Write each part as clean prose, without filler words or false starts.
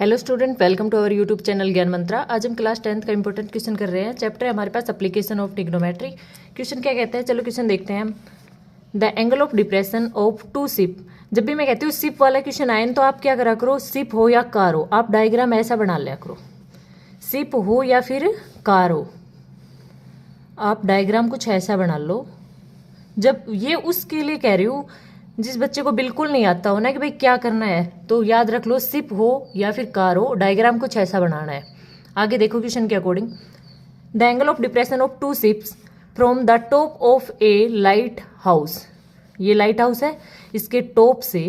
Hello student, welcome to our YouTube channel Gyan Mantra. आज हम class 10th का इंपॉर्टेंट क्वेश्चन कर रहे हैं। चैप्टर है हमारे पास एप्लीकेशन ऑफ ट्रिग्नोमेट्री। क्वेश्चन क्या कहता है, चलो क्वेश्चन देखते हैं हम। The angle of depression of two ship. जब भी मैं कहती हूँ शिप वाला क्वेश्चन आए तो आप क्या करा करो, शिप हो या कार हो, आप डायग्राम ऐसा बना लिया करो। शिप हो या फिर कार हो, आप डायग्राम कुछ ऐसा बना लो। जब ये उसके लिए कह रही हूँ जिस बच्चे को बिल्कुल नहीं आता हो ना कि भाई क्या करना है, तो याद रख लो शिप हो या फिर कार हो, डायग्राम कुछ ऐसा बनाना है। आगे देखो क्वेश्चन के according. The angle of depression of two ships from the top of a light house. ये लाइट हाउस है, इसके टॉप से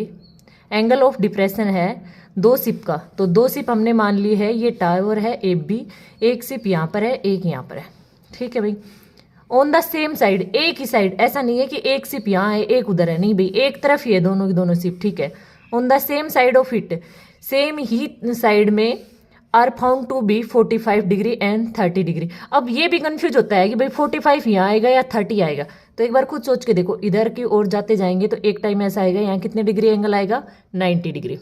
एंगल ऑफ डिप्रेशन है दो शिप का। तो दो शिप हमने मान ली है, ये टावर है ए बी, एक शिप यहाँ पर है, एक यहाँ पर है। ठीक है भाई। ऑन द सेम साइड, एक ही साइड, ऐसा नहीं है कि एक शिप यहाँ है एक उधर है, नहीं भाई, एक तरफ ही है दोनों की दोनों शिप। ठीक है। On the same side of it, same ही साइड में are found to be 45 degree and 30 degree. अब ये भी कंफ्यूज होता है कि भाई 45 यहाँ आएगा या 30 आएगा। तो एक बार खुद सोच के देखो, इधर की ओर जाते जाएंगे तो एक टाइम ऐसा आएगा, यहाँ कितने डिग्री एंगल आएगा, 90 डिग्री।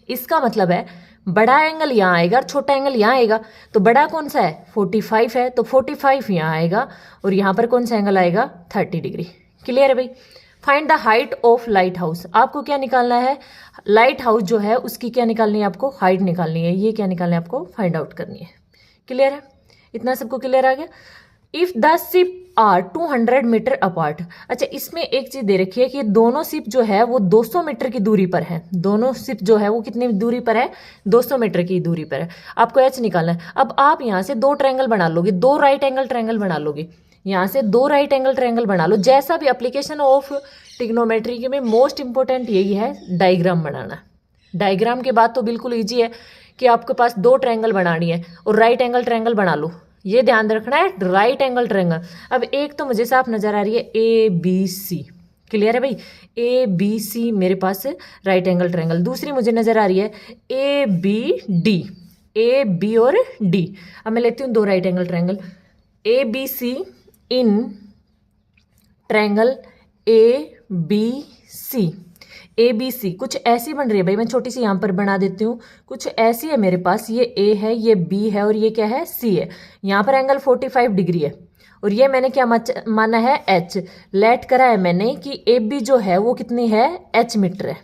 इसका मतलब है बड़ा एंगल यहाँ आएगा और छोटा एंगल यहाँ आएगा। तो बड़ा कौन सा है, 45 है, तो 45 यहाँ आएगा और यहाँ पर कौन सा एंगल आएगा, 30 डिग्री। क्लियर है भाई। Find the height of light house. आपको क्या निकालना है, लाइट हाउस जो है उसकी क्या निकालनी है, आपको हाइट निकालनी है। ये क्या निकालना है, आपको फाइंड आउट करनी है। क्लियर है, इतना सबको क्लियर आ गया। If the ship are 200 metre apart. अच्छा, इसमें एक चीज दे रखी है कि दोनों शिप जो है वो 200 मीटर की दूरी पर है। दोनों शिप जो है वो कितनी दूरी पर है, 200 मीटर की दूरी पर है। आपको एच निकालना है। अब आप यहाँ से दो ट्रायंगल बना लोगे, दो राइट एंगल ट्रायंगल बना लोगे। यहाँ से दो राइट एंगल ट्रायंगल बना लो। जैसा भी एप्लीकेशन ऑफ ट्रिग्नोमेट्री के में मोस्ट इंपॉर्टेंट यही है, डायग्राम बनाना। डायग्राम के बाद तो बिल्कुल ईजी है कि आपके पास दो ट्रायंगल बनानी है और राइट एंगल ट्रायंगल बना लो। ये ध्यान रखना है, राइट एंगल ट्रायंगल। अब एक तो मुझे साफ नजर आ रही है ए बी सी। क्लियर है भाई, ए बी सी मेरे पास राइट एंगल ट्रायंगल। दूसरी मुझे नजर आ रही है A B D, A B और डी। अब मैं लेती हूँ दो right angle triangle, A B C in triangle A B C. A B C कुछ ऐसी बन रही है भाई, मैं छोटी सी यहाँ पर बना देती हूँ। कुछ ऐसी है मेरे पास, ये ए है, ये बी है और ये क्या है, सी है। यहाँ पर एंगल 45 डिग्री है और ये मैंने क्या माना है, एच। लेट करा है मैंने कि ए बी जो है वो कितनी है, एच मीटर है।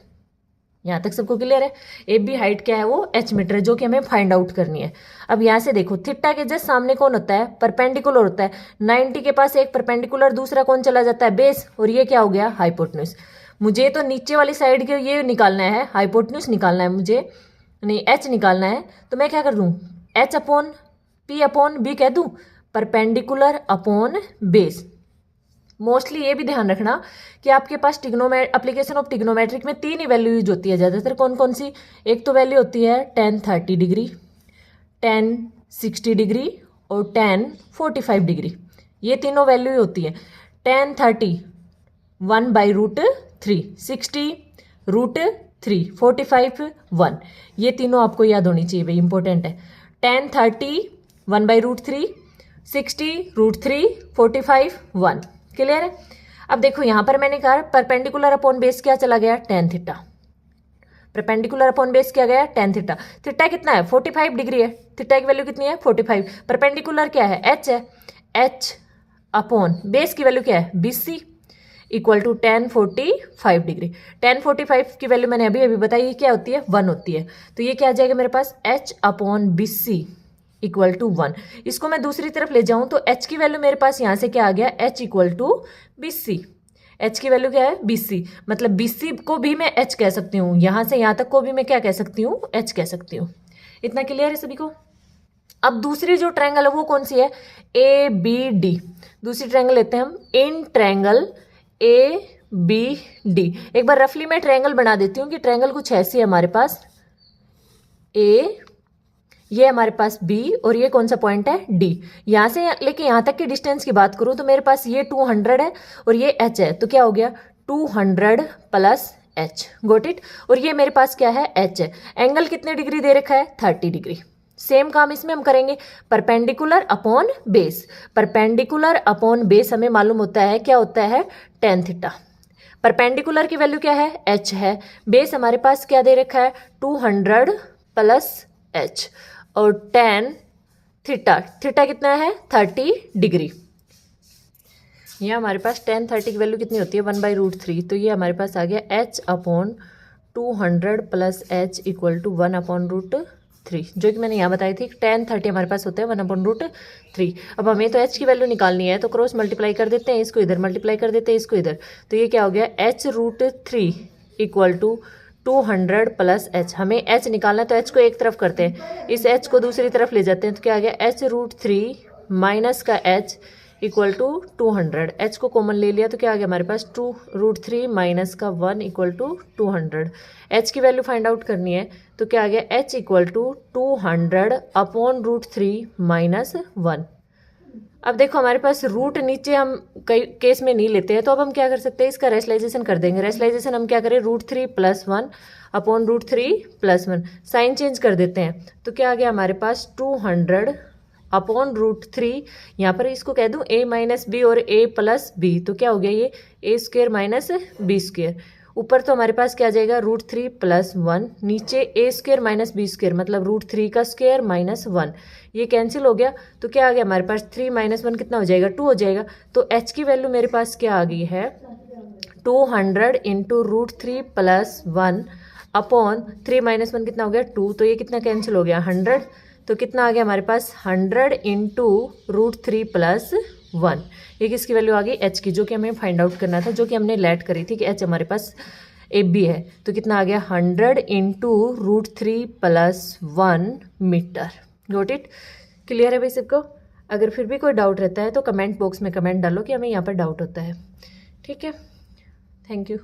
यहाँ तक सबको क्लियर है। ए बी हाइट क्या है, वो एच मीटर है, जो कि हमें फाइंड आउट करनी है। अब यहाँ से देखो, थीटा के जस्ट सामने कौन होता है, परपेंडिकुलर होता है। 90 के पास एक परपेंडिकुलर, दूसरा कौन चला जाता है, बेस, और ये क्या हो गया, हाइपोटेन्यूज। मुझे तो नीचे वाली साइड के ये निकालना है, हाइपोटेन्यूज निकालना है मुझे, नहीं एच निकालना है। तो मैं क्या कर दूं, H upon P upon B कह दूं, परपेंडिकुलर अपॉन बेस। मोस्टली ये भी ध्यान रखना कि आपके पास एप्लीकेशन ऑफ ट्रिग्नोमेट्रिक में तीन ही वैल्यू यूज होती है ज़्यादातर। कौन कौन सी, एक तो वैल्यू होती है tan 30 डिग्री, tan 60 डिग्री और tan 45 डिग्री। ये तीनों वैल्यू होती है। tan 30 1/√3, 60 √3, 45 1। ये तीनों आपको याद होनी चाहिए भाई, इंपॉर्टेंट है। tan 30 1/√3, 60 √3, 45 1। क्लियर है। अब देखो यहाँ पर मैंने कहा परपेंडिकुलर अपॉन बेस क्या चला गया, tan theta. Perpendicular upon base क्या गया, tan थीटा। थीटा कितना है, 45 डिग्री है, थीटा की वैल्यू कितनी है, 45। परपेंडिकुलर क्या है, h है, h अपॉन बेस की वैल्यू क्या है, BC equal to tan 45 degree. tan 45 की वैल्यू मैंने अभी अभी बताई क्या होती है, 1 होती है। तो ये क्या आ जाएगा मेरे पास, h upon BC equal to 1। इसको मैं दूसरी तरफ ले जाऊं तो h की वैल्यू मेरे पास यहाँ से क्या आ गया, h equal to BC। h की वैल्यू क्या है, BC। मतलब BC को भी मैं h कह सकती हूँ, यहाँ से यहाँ तक को भी मैं क्या कह सकती हूँ, h कह सकती हूँ। इतना क्लियर है सभी को। अब दूसरी जो ट्रायंगल है वो कौन सी है, ए बी डी। दूसरी ट्रायंगल लेते हैं हम, in triangle A B D. एक बार रफली मैं ट्रायंगल बना देती हूँ कि ट्रायंगल कुछ ऐसी है हमारे पास, ए, ये हमारे पास B और ये कौन सा पॉइंट है, D। यहाँ से लेके यहाँ तक की डिस्टेंस की बात करूँ तो मेरे पास ये 200 है और ये H है। तो क्या हो गया, 200 प्लस H, गोट इट। और ये मेरे पास क्या है, H है। एंगल कितने डिग्री दे रखा है, 30 डिग्री। सेम काम इसमें हम करेंगे, perpendicular upon base. Perpendicular upon base हमें मालूम होता है क्या होता है, tan थीटा। परपेंडिकुलर की वैल्यू क्या है, h है। बेस हमारे पास क्या दे रखा है 200 प्लस एच, और टेन थीटा, थीटा कितना है 30 डिग्री। यहाँ हमारे पास टेन 30 की वैल्यू कितनी होती है 1/√3, तो ये हमारे पास आ गया h upon 200 plus h equal to 1/√3, जो कि मैंने यहाँ बताई थी। टेन 30 हमारे पास होता है 1/√3। अब हमें तो h की वैल्यू निकालनी है, तो क्रॉस मल्टीप्लाई कर देते हैं, इसको इधर मल्टीप्लाई कर देते हैं, इसको इधर, तो ये क्या हो गया h√3 equal to 200 plus h। हमें h निकालना है तो h को एक तरफ करते हैं, इस h को दूसरी तरफ ले जाते हैं, तो क्या आ गया h√3 माइनस का h इक्वल टू 200। h को कॉमन ले लिया तो क्या आ गया हमारे पास 2√3 माइनस का 1 इक्वल टू 200। h की वैल्यू फाइंड आउट करनी है, तो क्या आ गया h equal to 200 upon √3 minus 1। अब देखो हमारे पास रूट नीचे हम कई केस में नहीं लेते हैं, तो अब हम क्या कर सकते हैं, इसका रेशलाइजेशन कर देंगे। रेशलाइजेशन हम क्या करें, √3 + 1 अपॉन √3 + 1, साइन चेंज कर देते हैं, तो क्या आ गया हमारे पास 200 अपॉन √3, यहाँ पर इसको कह दूँ a - b और a + b, तो क्या हो गया ये a² - b²। ऊपर तो हमारे पास क्या आ जाएगा √3 + 1, नीचे a² - b², मतलब √3 का स्क्वायर माइनस 1, ये कैंसिल हो गया, तो क्या आ गया हमारे पास 3 - 1 कितना हो जाएगा 2 हो जाएगा। तो h की वैल्यू मेरे पास क्या आ गई है 200 इंटू √3 + 1 अपॉन 3 - 1 कितना हो गया 2, तो ये कितना कैंसिल हो गया 100, तो कितना आ गया हमारे पास 100 इंटू √3 + 1, ये किसकी वैल्यू आ गई h की, जो कि हमें फाइंड आउट करना था, जो कि हमने लेट करी थी कि h हमारे पास AB है, तो कितना आ गया 100 into √3 + 1 metre. Got it, clear है भाई सबको। अगर फिर भी कोई डाउट रहता है तो कमेंट बॉक्स में कमेंट डालो कि हमें यहाँ पर डाउट होता है। ठीक है, थैंक यू।